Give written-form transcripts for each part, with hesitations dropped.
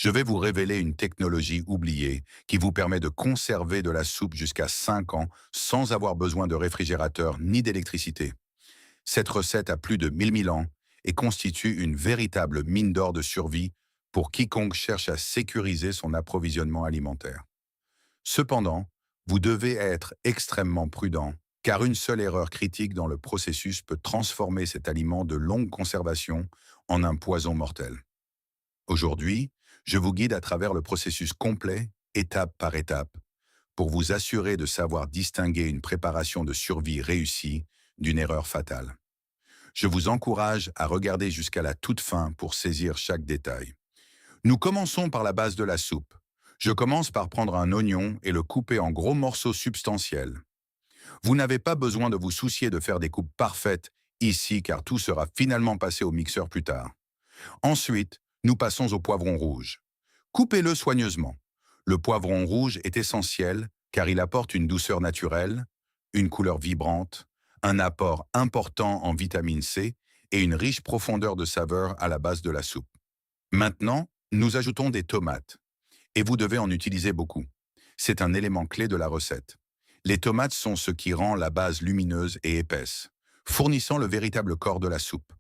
Je vais vous révéler une technologie oubliée qui vous permet de conserver de la soupe jusqu'à 5 ans sans avoir besoin de réfrigérateur ni d'électricité. Cette recette a plus de 1000 ans et constitue une véritable mine d'or de survie pour quiconque cherche à sécuriser son approvisionnement alimentaire. Cependant, vous devez être extrêmement prudent, car une seule erreur critique dans le processus peut transformer cet aliment de longue conservation en un poison mortel. Aujourd'hui, je vous guide à travers le processus complet, étape par étape, pour vous assurer de savoir distinguer une préparation de survie réussie d'une erreur fatale. Je vous encourage à regarder jusqu'à la toute fin pour saisir chaque détail. Nous commençons par la base de la soupe. Je commence par prendre un oignon et le couper en gros morceaux substantiels. Vous n'avez pas besoin de vous soucier de faire des coupes parfaites ici car tout sera finalement passé au mixeur plus tard. Ensuite, nous passons au poivron rouge. Coupez-le soigneusement. Le poivron rouge est essentiel car il apporte une douceur naturelle, une couleur vibrante, un apport important en vitamine C et une riche profondeur de saveur à la base de la soupe. Maintenant, nous ajoutons des tomates. Et vous devez en utiliser beaucoup. C'est un élément clé de la recette. Les tomates sont ce qui rend la base lumineuse et épaisse, fournissant le véritable corps de la soupe.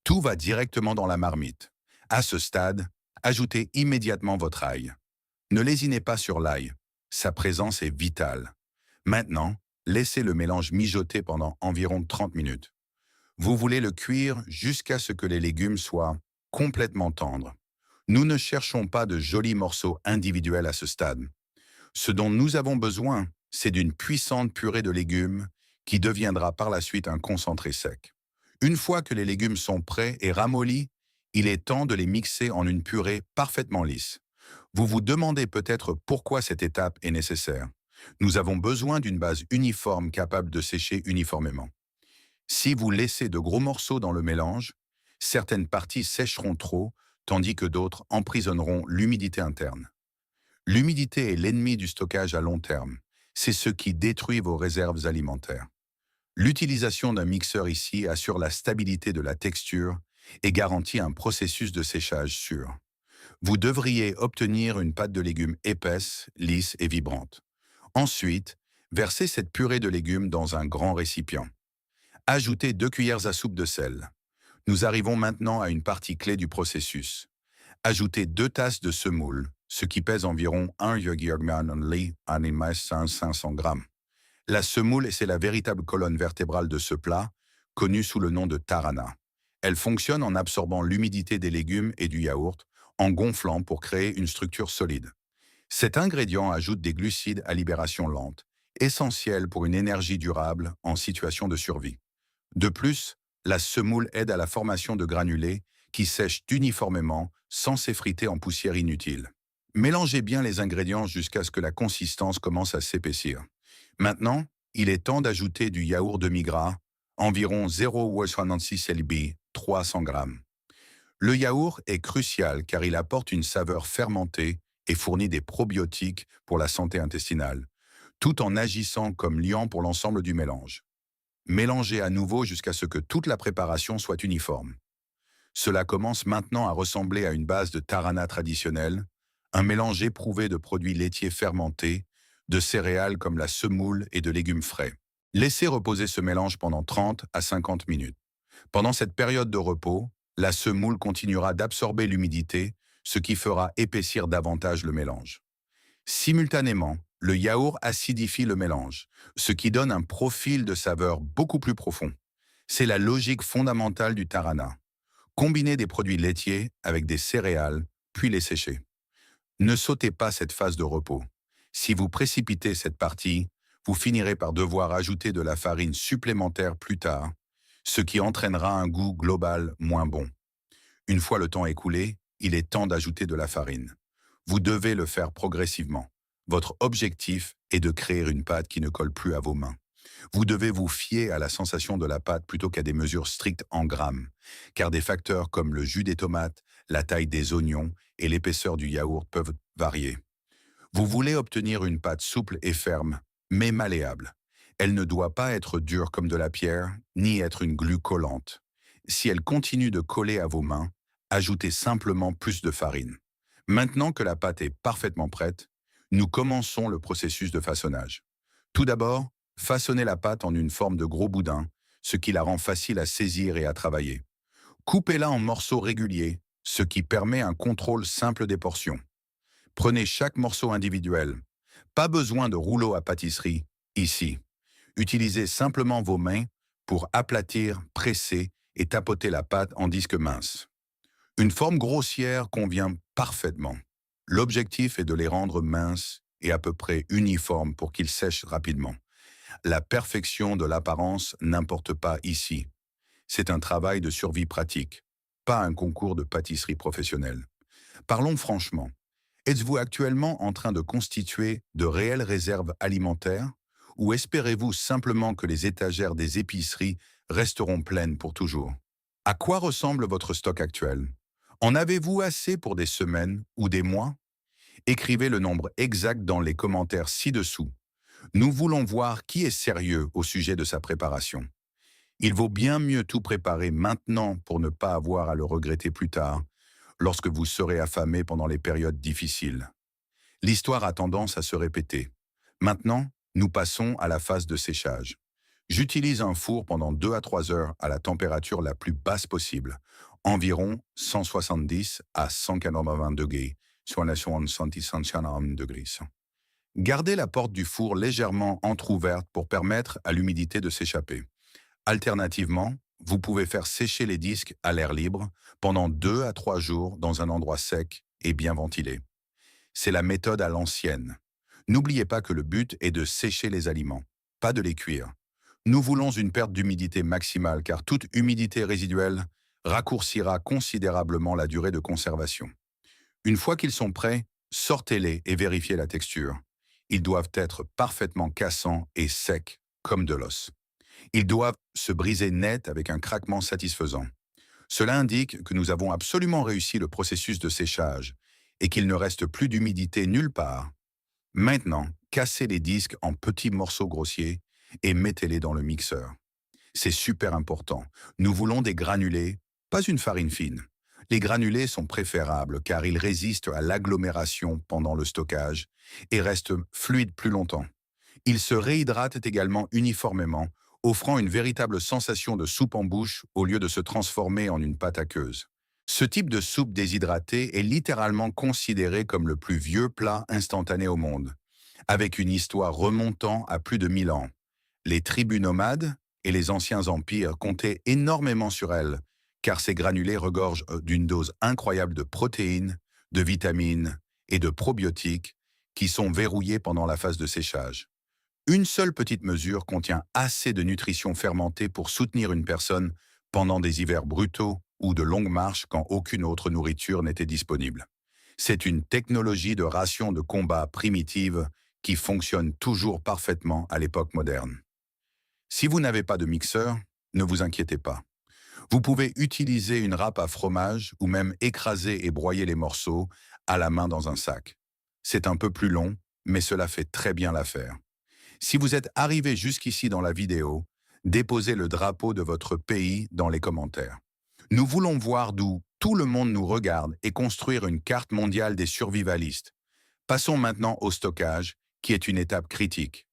Tout va directement dans la marmite. À ce stade, ajoutez immédiatement votre ail. Ne lésinez pas sur l'ail. Sa présence est vitale. Maintenant, laissez le mélange mijoter pendant environ 30 minutes. Vous voulez le cuire jusqu'à ce que les légumes soient complètement tendres. Nous ne cherchons pas de jolis morceaux individuels à ce stade. Ce dont nous avons besoin, c'est d'une puissante purée de légumes qui deviendra par la suite un concentré sec. Une fois que les légumes sont prêts et ramollis, il est temps de les mixer en une purée parfaitement lisse. Vous vous demandez peut-être pourquoi cette étape est nécessaire. Nous avons besoin d'une base uniforme capable de sécher uniformément. Si vous laissez de gros morceaux dans le mélange, certaines parties sécheront trop, tandis que d'autres emprisonneront l'humidité interne. L'humidité est l'ennemi du stockage à long terme. C'est ce qui détruit vos réserves alimentaires. L'utilisation d'un mixeur ici assure la stabilité de la texture et garantit un processus de séchage sûr. Vous devriez obtenir une pâte de légumes épaisse, lisse et vibrante. Ensuite, versez cette purée de légumes dans un grand récipient. Ajoutez 2 cuillères à soupe de sel. Nous arrivons maintenant à une partie clé du processus. Ajoutez 2 tasses de semoule, ce qui pèse environ 500 g. La semoule, c'est la véritable colonne vertébrale de ce plat, connu sous le nom de tarhana. Elle fonctionne en absorbant l'humidité des légumes et du yaourt, en gonflant pour créer une structure solide. Cet ingrédient ajoute des glucides à libération lente, essentiels pour une énergie durable en situation de survie. De plus, la semoule aide à la formation de granulés qui sèchent uniformément sans s'effriter en poussière inutile. Mélangez bien les ingrédients jusqu'à ce que la consistance commence à s'épaissir. Maintenant, il est temps d'ajouter du yaourt demi-gras, environ 0,66 lb, 300 g. Le yaourt est crucial car il apporte une saveur fermentée et fournit des probiotiques pour la santé intestinale, tout en agissant comme liant pour l'ensemble du mélange. Mélangez à nouveau jusqu'à ce que toute la préparation soit uniforme. Cela commence maintenant à ressembler à une base de tarhana traditionnelle, un mélange éprouvé de produits laitiers fermentés, de céréales comme la semoule et de légumes frais. Laissez reposer ce mélange pendant 30 à 50 minutes. Pendant cette période de repos, la semoule continuera d'absorber l'humidité, ce qui fera épaissir davantage le mélange. Simultanément, le yaourt acidifie le mélange, ce qui donne un profil de saveur beaucoup plus profond. C'est la logique fondamentale du tarhana. Combiner des produits laitiers avec des céréales, puis les sécher. Ne sautez pas cette phase de repos. Si vous précipitez cette partie, vous finirez par devoir ajouter de la farine supplémentaire plus tard, ce qui entraînera un goût global moins bon. Une fois le temps écoulé, il est temps d'ajouter de la farine. Vous devez le faire progressivement. Votre objectif est de créer une pâte qui ne colle plus à vos mains. Vous devez vous fier à la sensation de la pâte plutôt qu'à des mesures strictes en grammes, car des facteurs comme le jus des tomates, la taille des oignons et l'épaisseur du yaourt peuvent varier. Vous voulez obtenir une pâte souple et ferme, mais malléable. Elle ne doit pas être dure comme de la pierre, ni être une glu collante. Si elle continue de coller à vos mains, ajoutez simplement plus de farine. Maintenant que la pâte est parfaitement prête, nous commençons le processus de façonnage. Tout d'abord, façonnez la pâte en une forme de gros boudin, ce qui la rend facile à saisir et à travailler. Coupez-la en morceaux réguliers, ce qui permet un contrôle simple des portions. Prenez chaque morceau individuel. Pas besoin de rouleau à pâtisserie, ici. Utilisez simplement vos mains pour aplatir, presser et tapoter la pâte en disque mince. Une forme grossière convient parfaitement. L'objectif est de les rendre minces et à peu près uniformes pour qu'ils sèchent rapidement. La perfection de l'apparence n'importe pas ici. C'est un travail de survie pratique, pas un concours de pâtisserie professionnelle. Parlons franchement. Êtes-vous actuellement en train de constituer de réelles réserves alimentaires ou espérez-vous simplement que les étagères des épiceries resteront pleines pour toujours? À quoi ressemble votre stock actuel? En avez-vous assez pour des semaines ou des mois? Écrivez le nombre exact dans les commentaires ci-dessous. Nous voulons voir qui est sérieux au sujet de sa préparation. Il vaut bien mieux tout préparer maintenant pour ne pas avoir à le regretter plus tard, lorsque vous serez affamé pendant les périodes difficiles. L'histoire a tendance à se répéter. Maintenant, nous passons à la phase de séchage. J'utilise un four pendant 2 à 3 heures à la température la plus basse possible, environ 170 à 180 degrés, soit la 170 degrés. Gardez la porte du four légèrement entr'ouverte pour permettre à l'humidité de s'échapper. Alternativement, vous pouvez faire sécher les disques à l'air libre pendant 2 à 3 jours dans un endroit sec et bien ventilé. C'est la méthode à l'ancienne. N'oubliez pas que le but est de sécher les aliments, pas de les cuire. Nous voulons une perte d'humidité maximale car toute humidité résiduelle raccourcira considérablement la durée de conservation. Une fois qu'ils sont prêts, sortez-les et vérifiez la texture. Ils doivent être parfaitement cassants et secs comme de l'os. Ils doivent se briser net avec un craquement satisfaisant. Cela indique que nous avons absolument réussi le processus de séchage et qu'il ne reste plus d'humidité nulle part. Maintenant, cassez les disques en petits morceaux grossiers et mettez-les dans le mixeur. C'est super important. Nous voulons des granulés, pas une farine fine. Les granulés sont préférables car ils résistent à l'agglomération pendant le stockage et restent fluides plus longtemps. Ils se réhydratent également uniformément, offrant une véritable sensation de soupe en bouche au lieu de se transformer en une pâte aqueuse. Ce type de soupe déshydratée est littéralement considéré comme le plus vieux plat instantané au monde, avec une histoire remontant à plus de 1000 ans. Les tribus nomades et les anciens empires comptaient énormément sur elle, car ces granulés regorgent d'une dose incroyable de protéines, de vitamines et de probiotiques qui sont verrouillés pendant la phase de séchage. Une seule petite mesure contient assez de nutrition fermentée pour soutenir une personne pendant des hivers brutaux ou de longues marches quand aucune autre nourriture n'était disponible. C'est une technologie de ration de combat primitive qui fonctionne toujours parfaitement à l'époque moderne. Si vous n'avez pas de mixeur, ne vous inquiétez pas. Vous pouvez utiliser une râpe à fromage ou même écraser et broyer les morceaux à la main dans un sac. C'est un peu plus long, mais cela fait très bien l'affaire. Si vous êtes arrivé jusqu'ici dans la vidéo, déposez le drapeau de votre pays dans les commentaires. Nous voulons voir d'où tout le monde nous regarde et construire une carte mondiale des survivalistes. Passons maintenant au stockage, qui est une étape critique.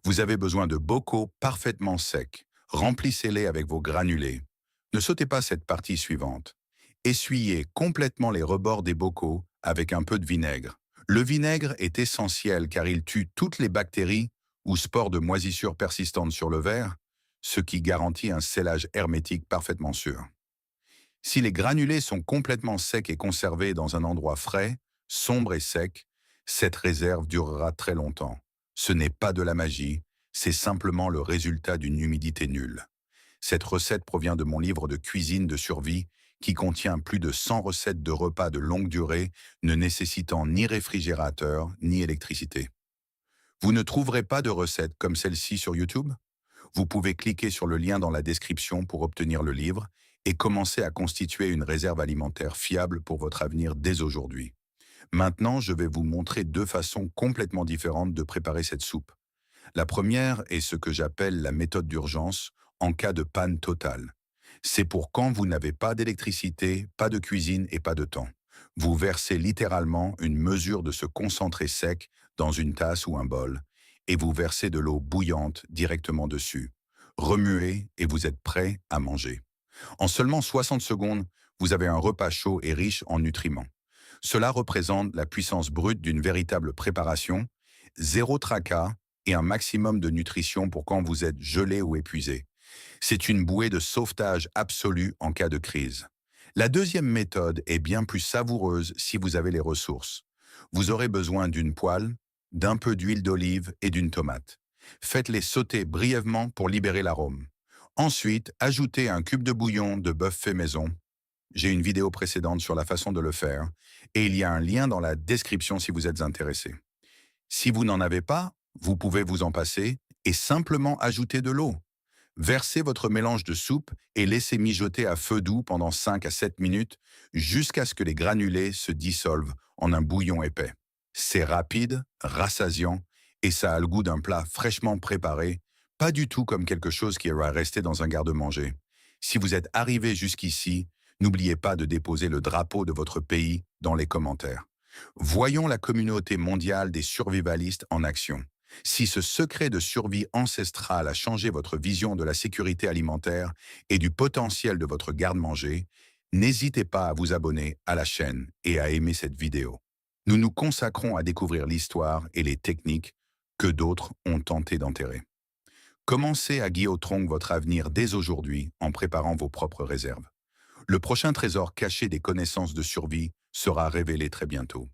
Vous avez besoin de bocaux parfaitement secs. Remplissez-les avec vos granulés. Ne sautez pas cette partie suivante. Essuyez complètement les rebords des bocaux avec un peu de vinaigre. Le vinaigre est essentiel car il tue toutes les bactéries ou spores de moisissure persistantes sur le verre, ce qui garantit un scellage hermétique parfaitement sûr. Si les granulés sont complètement secs et conservés dans un endroit frais, sombre et sec, cette réserve durera très longtemps. Ce n'est pas de la magie, c'est simplement le résultat d'une humidité nulle. Cette recette provient de mon livre de cuisine de survie qui contient plus de 100 recettes de repas de longue durée ne nécessitant ni réfrigérateur ni électricité. Vous ne trouverez pas de recettes comme celle-ci sur YouTube? Vous pouvez cliquer sur le lien dans la description pour obtenir le livre et commencer à constituer une réserve alimentaire fiable pour votre avenir dès aujourd'hui. Maintenant, je vais vous montrer 2 façons complètement différentes de préparer cette soupe. La première est ce que j'appelle la méthode d'urgence en cas de panne totale. C'est pour quand vous n'avez pas d'électricité, pas de cuisine et pas de temps. Vous versez littéralement une mesure de ce concentré sec dans une tasse ou un bol et vous versez de l'eau bouillante directement dessus. Remuez et vous êtes prêt à manger. En seulement 60 secondes, vous avez un repas chaud et riche en nutriments. Cela représente la puissance brute d'une véritable préparation, zéro tracas et un maximum de nutrition pour quand vous êtes gelé ou épuisé. C'est une bouée de sauvetage absolue en cas de crise. La deuxième méthode est bien plus savoureuse si vous avez les ressources. Vous aurez besoin d'une poêle, d'un peu d'huile d'olive et d'une tomate. Faites-les sauter brièvement pour libérer l'arôme. Ensuite, ajoutez un cube de bouillon de bœuf fait maison. J'ai une vidéo précédente sur la façon de le faire et il y a un lien dans la description si vous êtes intéressé. Si vous n'en avez pas, vous pouvez vous en passer et simplement ajouter de l'eau. Versez votre mélange de soupe et laissez mijoter à feu doux pendant 5 à 7 minutes jusqu'à ce que les granulés se dissolvent en un bouillon épais. C'est rapide, rassasiant et ça a le goût d'un plat fraîchement préparé, pas du tout comme quelque chose qui va rester dans un garde-manger. Si vous êtes arrivé jusqu'ici, n'oubliez pas de déposer le drapeau de votre pays dans les commentaires. Voyons la communauté mondiale des survivalistes en action. Si ce secret de survie ancestrale a changé votre vision de la sécurité alimentaire et du potentiel de votre garde-manger, n'hésitez pas à vous abonner à la chaîne et à aimer cette vidéo. Nous nous consacrons à découvrir l'histoire et les techniques que d'autres ont tenté d'enterrer. Commencez à guillotiner votre avenir dès aujourd'hui en préparant vos propres réserves. Le prochain trésor caché des connaissances de survie sera révélé très bientôt.